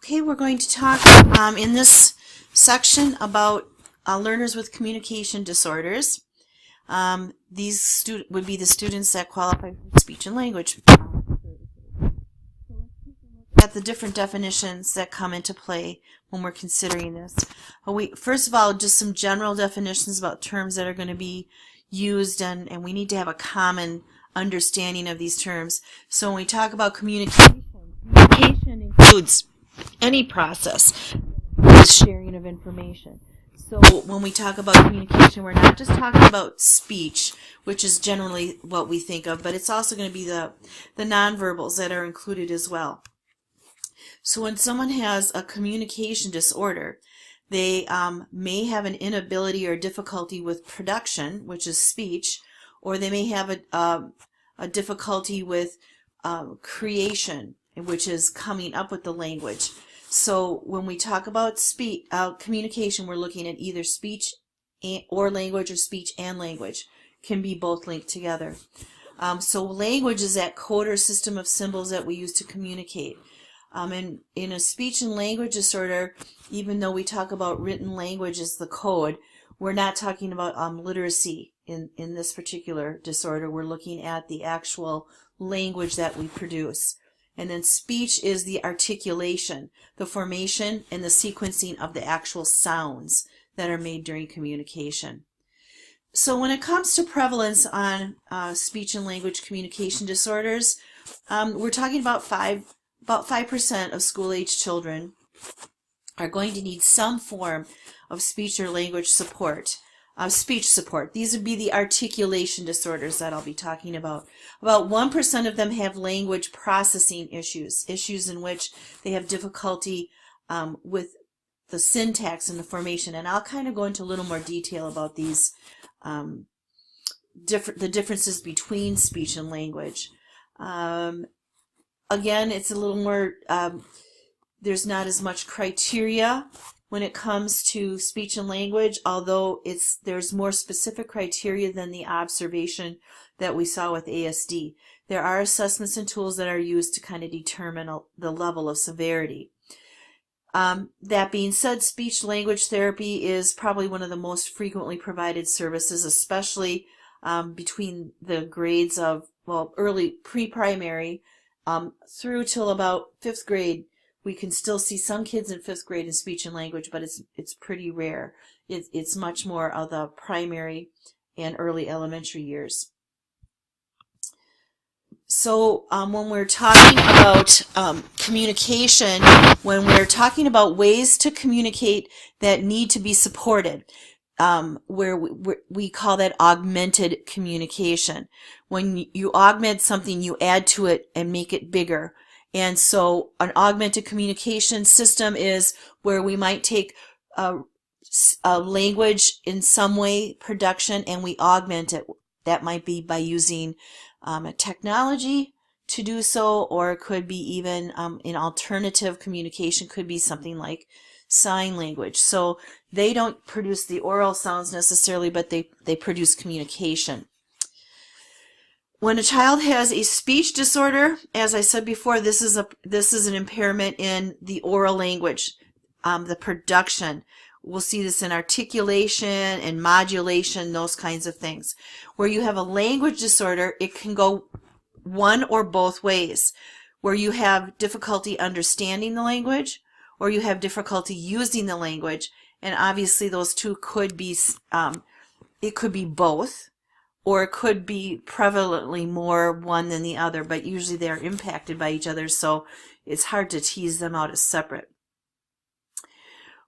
Okay, we're going to talk in this section about learners with communication disorders. These would be the students that qualify for speech and language. At the different definitions that come into play when we're considering this. First of all, just some general definitions about terms that are going to be used, and we need to have a common understanding of these terms. So when we talk about communication includes any process, sharing of information. So when we talk about communication, we're not just talking about speech, which is generally what we think of, but it's also going to be the nonverbals that are included as well. So when someone has a communication disorder, they may have an inability or difficulty with production, which is speech, or they may have a difficulty with creation, which is coming up with the language. So when we talk about communication, we're looking at either speech or language, or speech and language. Can be both linked together. So language is that code or system of symbols that we use to communicate. And in a speech and language disorder, even though we talk about written language as the code, we're not talking about literacy in this particular disorder. We're looking at the actual language that we produce. And then speech is the articulation, the formation and the sequencing of the actual sounds that are made during communication. So when it comes to prevalence on speech and language communication disorders, we're talking about 5% of school-age children are going to need some form of speech or language support. Speech support. These would be the articulation disorders that I'll be talking about. About 1% of them have language processing issues in which they have difficulty with the syntax and the formation. And I'll kind of go into a little more detail about these, the differences between speech and language. Again, it's a little more, there's not as much criteria when it comes to speech and language, although there's more specific criteria than the observation that we saw with ASD. There are assessments and tools that are used to kind of determine the level of severity. That being said, speech-language therapy is probably one of the most frequently provided services, especially between the grades of, early pre-primary through till about 5th grade. We can still see some kids in 5th grade in speech and language, but it's pretty rare. It's much more of the primary and early elementary years. So when we're talking about communication, when we're talking about ways to communicate that need to be supported, where we call that augmented communication. When you augment something, you add to it and make it bigger. And so an augmented communication system is where we might take a language in some way, production, and we augment it. That might be by using a technology to do so, or it could be even an alternative communication, could be something like sign language. So they don't produce the oral sounds necessarily, but they produce communication. When a child has a speech disorder, as I said before, this is an impairment in the oral language, the production. We'll see this in articulation and modulation, those kinds of things. Where you have a language disorder, it can go one or both ways, where you have difficulty understanding the language, or you have difficulty using the language, and obviously those two could be, it could be both, or it could be prevalently more one than the other, but usually they're impacted by each other, so it's hard to tease them out as separate.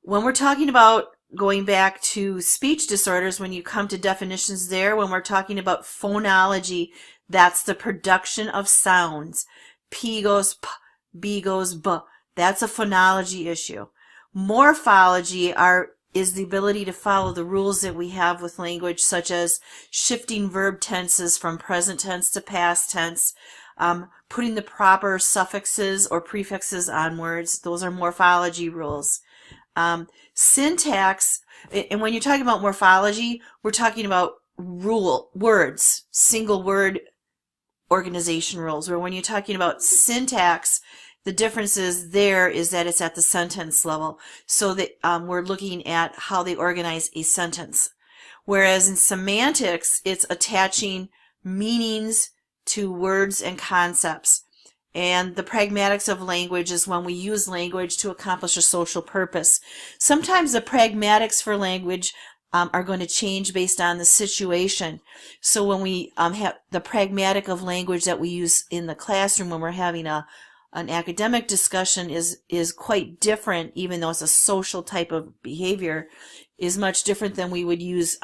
When we're talking about going back to speech disorders, when you come to definitions there, when we're talking about phonology, that's the production of sounds. P goes P, B goes B. That's a phonology issue. Morphology is the ability to follow the rules that we have with language, such as shifting verb tenses from present tense to past tense, putting the proper suffixes or prefixes on words. Those are morphology rules. Syntax, and when you're talking about morphology, we're talking about words, single word organization rules, or when you're talking about syntax, The difference is there is that it's at the sentence level, so that we're looking at how they organize a sentence. Whereas in semantics, it's attaching meanings to words and concepts. And the pragmatics of language is when we use language to accomplish a social purpose. Sometimes the pragmatics for language are going to change based on the situation. So when we have the pragmatic of language that we use in the classroom when we're having an academic discussion is quite different, even though it's a social type of behavior, is much different than we would use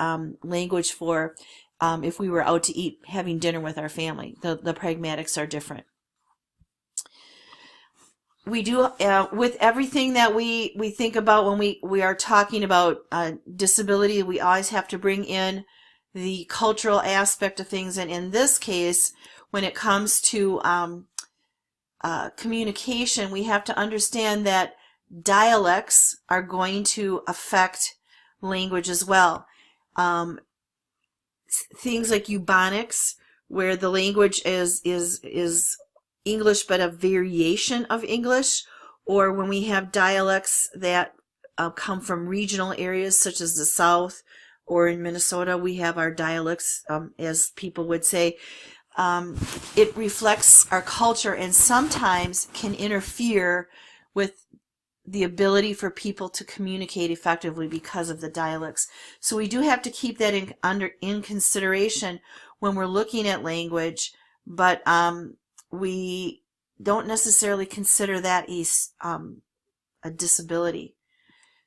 language for if we were out to eat, having dinner with our family. The pragmatics are different. We do, with everything that we think about when we are talking about disability, we always have to bring in the cultural aspect of things. And in this case, when it comes to communication, we have to understand that dialects are going to affect language as well. Things like eubonics, where the language is English but a variation of English, or when we have dialects that come from regional areas such as the South, or in Minnesota we have our dialects, as people would say. It reflects our culture and sometimes can interfere with the ability for people to communicate effectively because of the dialects. So we do have to keep that in consideration when we're looking at language, but we don't necessarily consider that a disability.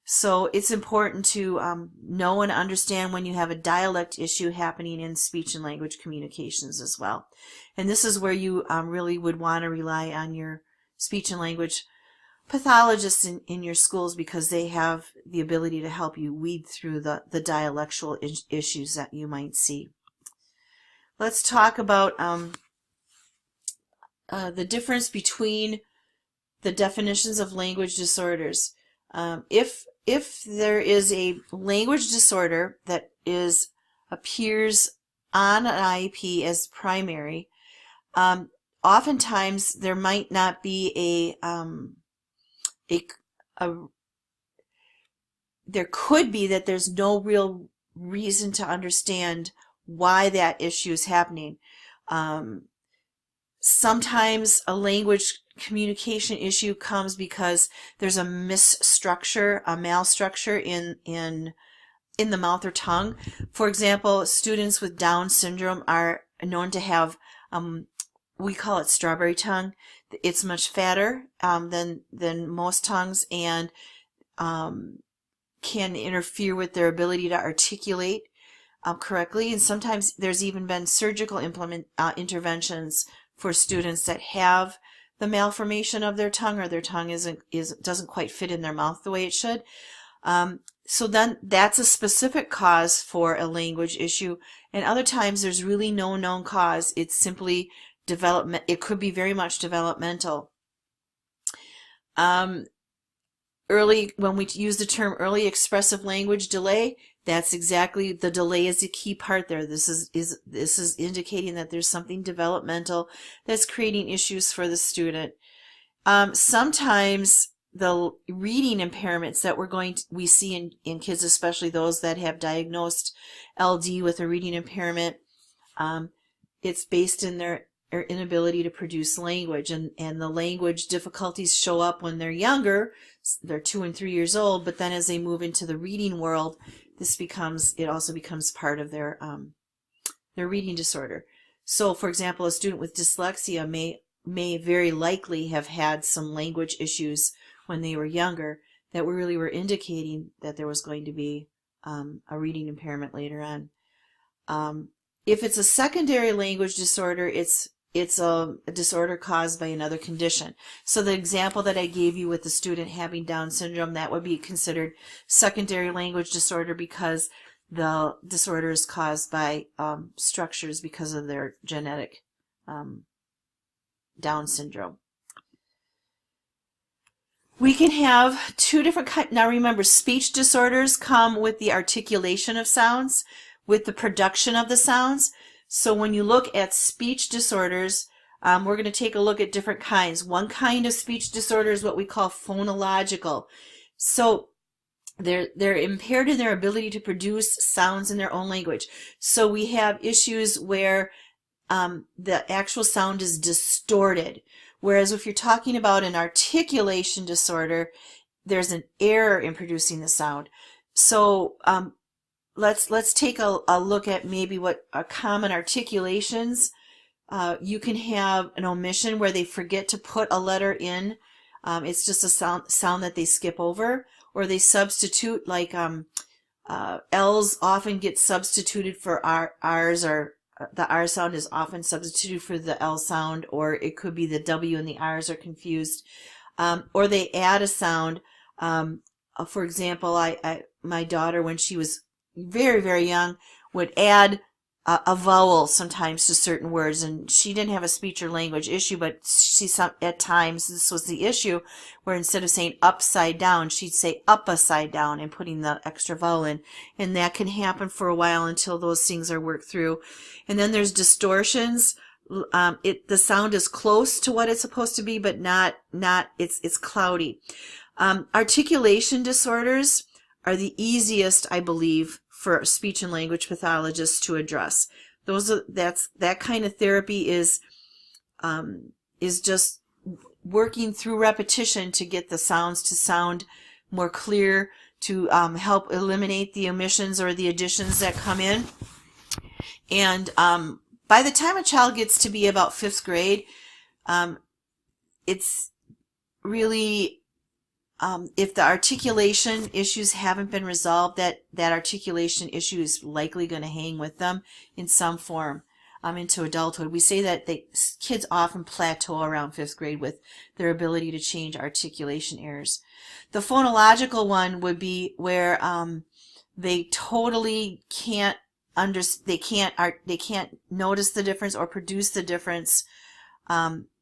So it's important to know and understand when you have a dialect issue happening in speech and language communications as well. And this is where you really would want to rely on your speech and language pathologists in your schools, because they have the ability to help you weed through the dialectual issues that you might see. Let's talk about the difference between the definitions of language disorders. If there is a language disorder that appears on an IEP as primary, oftentimes there might not be there could be that there's no real reason to understand why that issue is happening. Sometimes a language communication issue comes because there's a misstructure, a malstructure in the mouth or tongue. For example, students with Down syndrome are known to have, we call it strawberry tongue. It's much fatter than most tongues, and can interfere with their ability to articulate correctly. And sometimes there's even been surgical interventions for students that have the malformation of their tongue, or their tongue doesn't quite fit in their mouth the way it should. So then that's a specific cause for a language issue. And other times there's really no known cause. It's simply development. It could be very much developmental. When we use the term early expressive language delay, that's exactly, the delay is the key part there. This is indicating that there's something developmental that's creating issues for the student. Sometimes the reading impairments that we see in kids, especially those that have diagnosed LD with a reading impairment, it's based in their inability to produce language, and the language difficulties show up when they're younger. They're 2 and 3 years old, but then as they move into the reading world, it also becomes part of their reading disorder. So, for example, a student with dyslexia may very likely have had some language issues when they were younger that really were indicating that there was going to be a reading impairment later on. If it's a secondary language disorder, it's a disorder caused by another condition. So the example that I gave you with the student having Down syndrome, that would be considered secondary language disorder because the disorder is caused by structures because of their genetic Down syndrome. We can have two different kinds. Now remember, speech disorders come with the articulation of sounds, with the production of the sounds. So when you look at speech disorders, We're going to take a look at different kinds. One kind of speech disorder is what we call phonological. So they're impaired in their ability to produce sounds in their own language. So we have issues where the actual sound is distorted. Whereas if you're talking about an articulation disorder, there's an error in producing the sound. So let's take a look at maybe what are common articulations. You can have an omission where they forget to put a letter in. It's just a sound that they skip over, or they substitute, like L's often get substituted for R's, or the R sound is often substituted for the L sound, or it could be the W and the R's are confused. Or they add a sound. For example, my daughter, when she was very, very young, would add a vowel sometimes to certain words, and she didn't have a speech or language issue, but at times this was the issue, where instead of saying upside down, she'd say upside down and putting the extra vowel in, and that can happen for a while until those things are worked through. And then there's distortions. The sound is close to what it's supposed to be, but it's cloudy. Articulation disorders are the easiest, I believe, for speech and language pathologists to address. That kind of therapy is just working through repetition to get the sounds to sound more clear, to help eliminate the omissions or the additions that come in. And by the time a child gets to be about 5th grade, it's really, if the articulation issues haven't been resolved, that articulation issue is likely going to hang with them in some form into adulthood. We say that kids often plateau around 5th grade with their ability to change articulation errors. The phonological one would be where they totally can't they can't notice the difference or produce the difference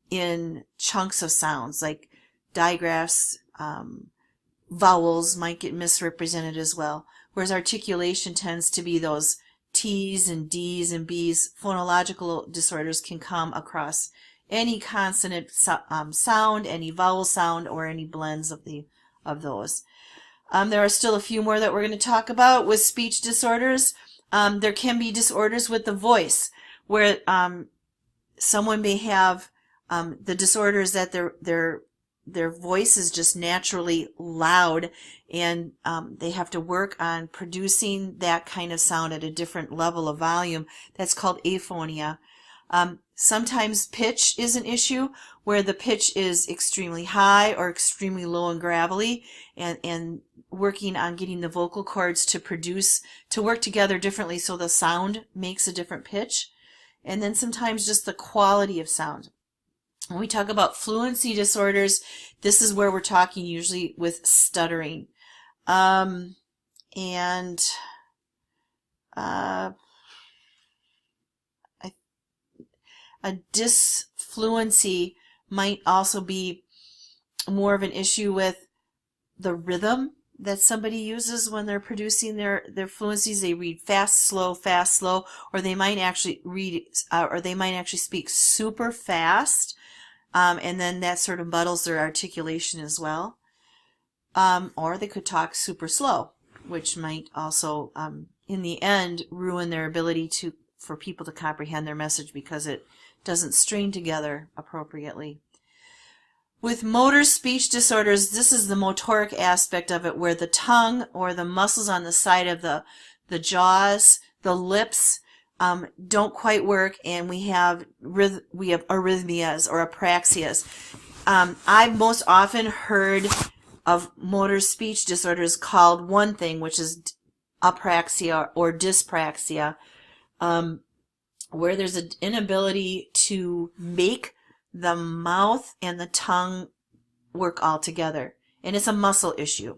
in chunks of sounds, like digraphs. Vowels might get misrepresented as well, whereas articulation tends to be those T's and D's and B's. Phonological disorders can come across any consonant sound, any vowel sound, or any blends of those. There are still a few more that we're going to talk about with speech disorders. There can be disorders with the voice, where someone may have the disorders that their voice is just naturally loud, and they have to work on producing that kind of sound at a different level of volume. That's called aphonia. Sometimes pitch is an issue, where the pitch is extremely high or extremely low and gravelly, and working on getting the vocal cords to work together differently so the sound makes a different pitch. And then sometimes just the quality of sound. When we talk about fluency disorders, this is where we're talking usually with stuttering. A disfluency might also be more of an issue with the rhythm that somebody uses when they're producing their fluencies. They read fast, slow, or they might actually speak super fast. And then that sort of muddles their articulation as well. Or they could talk super slow, which might also, in the end, ruin their ability for people to comprehend their message because it doesn't string together appropriately. With motor speech disorders, this is the motoric aspect of it, where the tongue or the muscles on the side of the jaws, the lips, don't quite work, and we have arrhythmias or apraxias. I've most often heard of motor speech disorders called one thing, which is apraxia or dyspraxia, where there's an inability to make the mouth and the tongue work all together, and it's a muscle issue.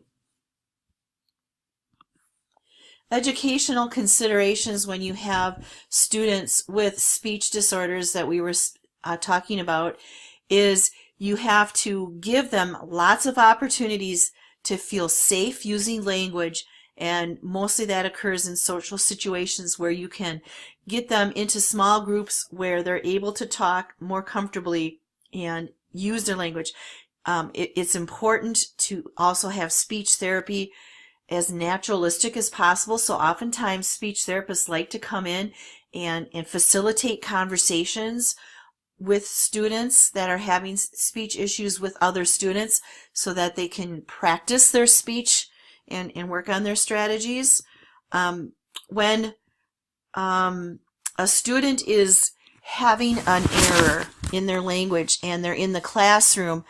Educational considerations when you have students with speech disorders that we were talking about is you have to give them lots of opportunities to feel safe using language And mostly that occurs in social situations where you can get them into small groups where they're able to talk more comfortably and use their language. It's important to also have speech therapy as naturalistic as possible. So oftentimes speech therapists like to come in and facilitate conversations with students that are having speech issues with other students so that they can practice their speech and work on their strategies. When a student is having an error in their language and they're in the classroom,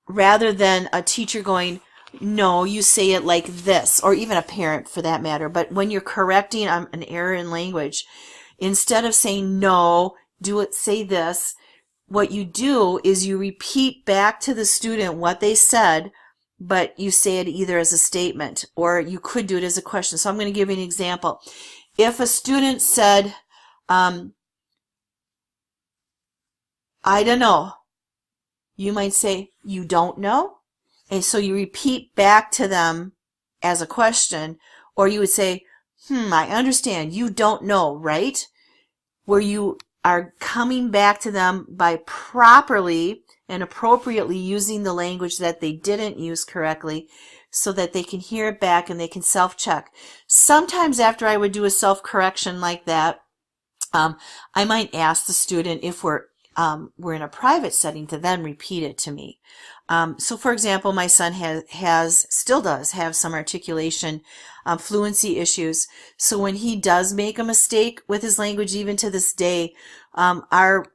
rather than a teacher going, no, you say it like this, or even a parent for that matter, but when you're correcting an error in language, instead of saying no, do it, say this, what you do is you repeat back to the student what they said, but you say it either as a statement or you could do it as a question. So I'm going to give you an example. If a student said, I don't know, you might say, you don't know? And so you repeat back to them as a question, or you would say, I understand, you don't know, right? Where you are coming back to them by properly and appropriately using the language that they didn't use correctly so that they can hear it back and they can self-check. Sometimes after I would do a self-correction like that, I might ask the student if we're in a private setting to then repeat it to me. So for example, my son still does have some articulation fluency issues. So when he does make a mistake with his language, even to this day, our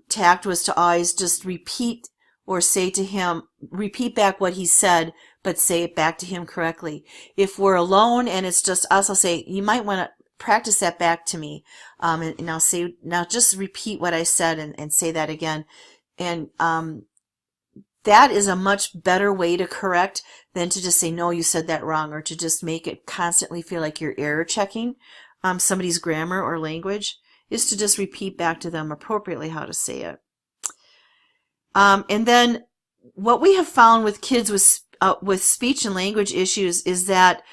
tact was to always just repeat or say to him, repeat back what he said, but say it back to him correctly. If we're alone and it's just us, I'll say, you might want to practice that back to me. And I'll say, now just repeat what I said and say that again. And that is a much better way to correct than to just say, no, you said that wrong, or to just make it constantly feel like you're error checking somebody's grammar or language, is to just repeat back to them appropriately how to say it. And then what we have found with kids with speech and language issues is that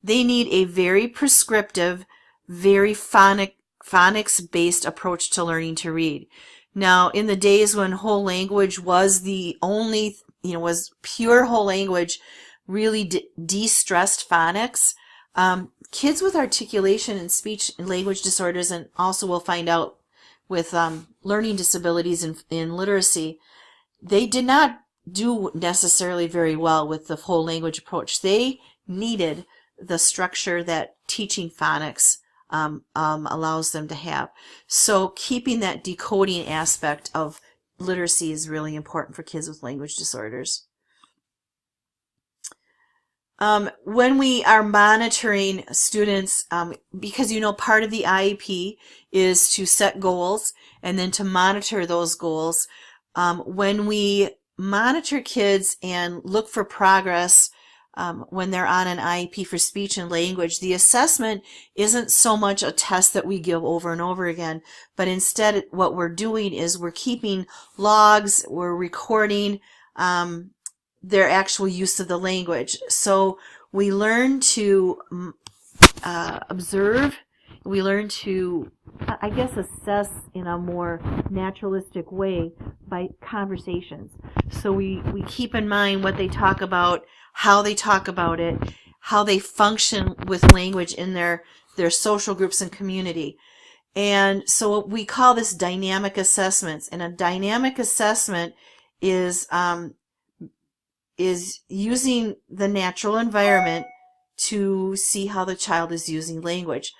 they need a very prescriptive, very phonics-based approach to learning to read. Now, in the days when whole language was the only, was pure whole language, really de-stressed phonics, kids with articulation and speech and language disorders, and also we'll find out with learning disabilities in literacy, they did not do necessarily very well with the whole language approach. They needed the structure that teaching phonics allows them to have. So keeping that decoding aspect of literacy is really important for kids with language disorders. When we are monitoring students, because part of the IEP is to set goals and then to monitor those goals. When we monitor kids and look for progress when they're on an IEP for speech and language, the assessment isn't so much a test that we give over and over again, but instead what we're doing is we're keeping logs, we're recording their actual use of the language. So we learn to observe, we learn to, assess in a more naturalistic way by conversations. So we keep in mind what they talk about, how they talk about it, how they function with language in their social groups and community. And so we call this dynamic assessments. And a dynamic assessment is using the natural environment to see how the child is using language.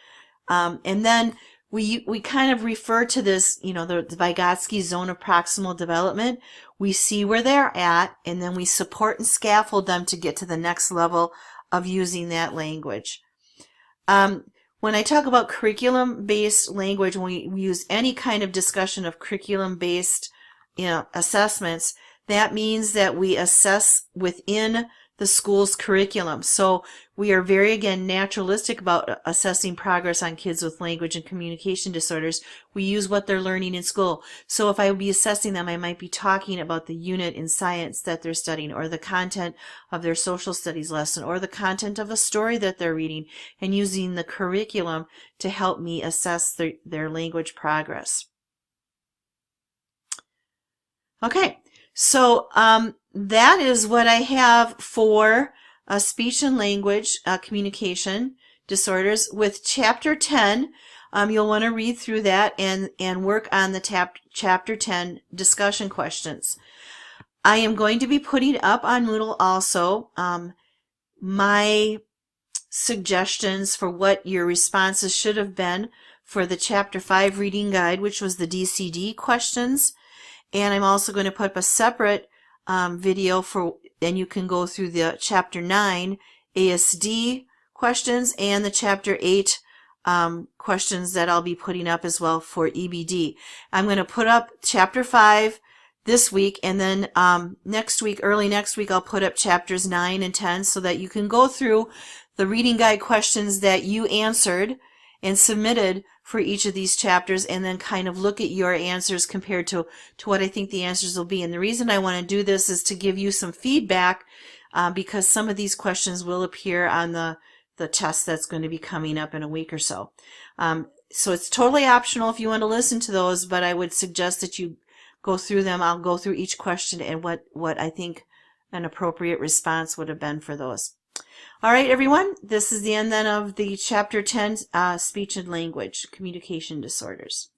And then we kind of refer to this, the Vygotsky zone of proximal development. We see where they're at, and then we support and scaffold them to get to the next level of using that language. When I talk about curriculum-based language, when we use any kind of discussion of curriculum-based assessments, that means that we assess within the school's curriculum. So we are very, again, naturalistic about assessing progress on kids with language and communication disorders. We use what they're learning in school. So if I would be assessing them, I might be talking about the unit in science that they're studying, or the content of their social studies lesson, or the content of a story that they're reading, and using the curriculum to help me assess their language progress. Okay, so that is what I have for speech and language communication disorders. With Chapter 10, you'll want to read through that and work on the Chapter 10 discussion questions. I am going to be putting up on Moodle also my suggestions for what your responses should have been for the Chapter 5 reading guide, which was the DCD questions. And I'm also going to put up a separate video and you can go through the Chapter 9 ASD questions and the Chapter 8 questions that I'll be putting up as well for EBD. I'm going to put up Chapter 5 this week, and then next week, early next week, I'll put up Chapters 9 and 10 so that you can go through the reading guide questions that you answered and submitted for each of these chapters, and then kind of look at your answers compared to what I think the answers will be. And the reason I want to do this is to give you some feedback because some of these questions will appear on the test that's going to be coming up in a week or so. So it's totally optional if you want to listen to those, but I would suggest that you go through them. I'll go through each question and what I think an appropriate response would have been for those. All right, everyone, this is the end then of the Chapter 10 Speech and Language Communication Disorders.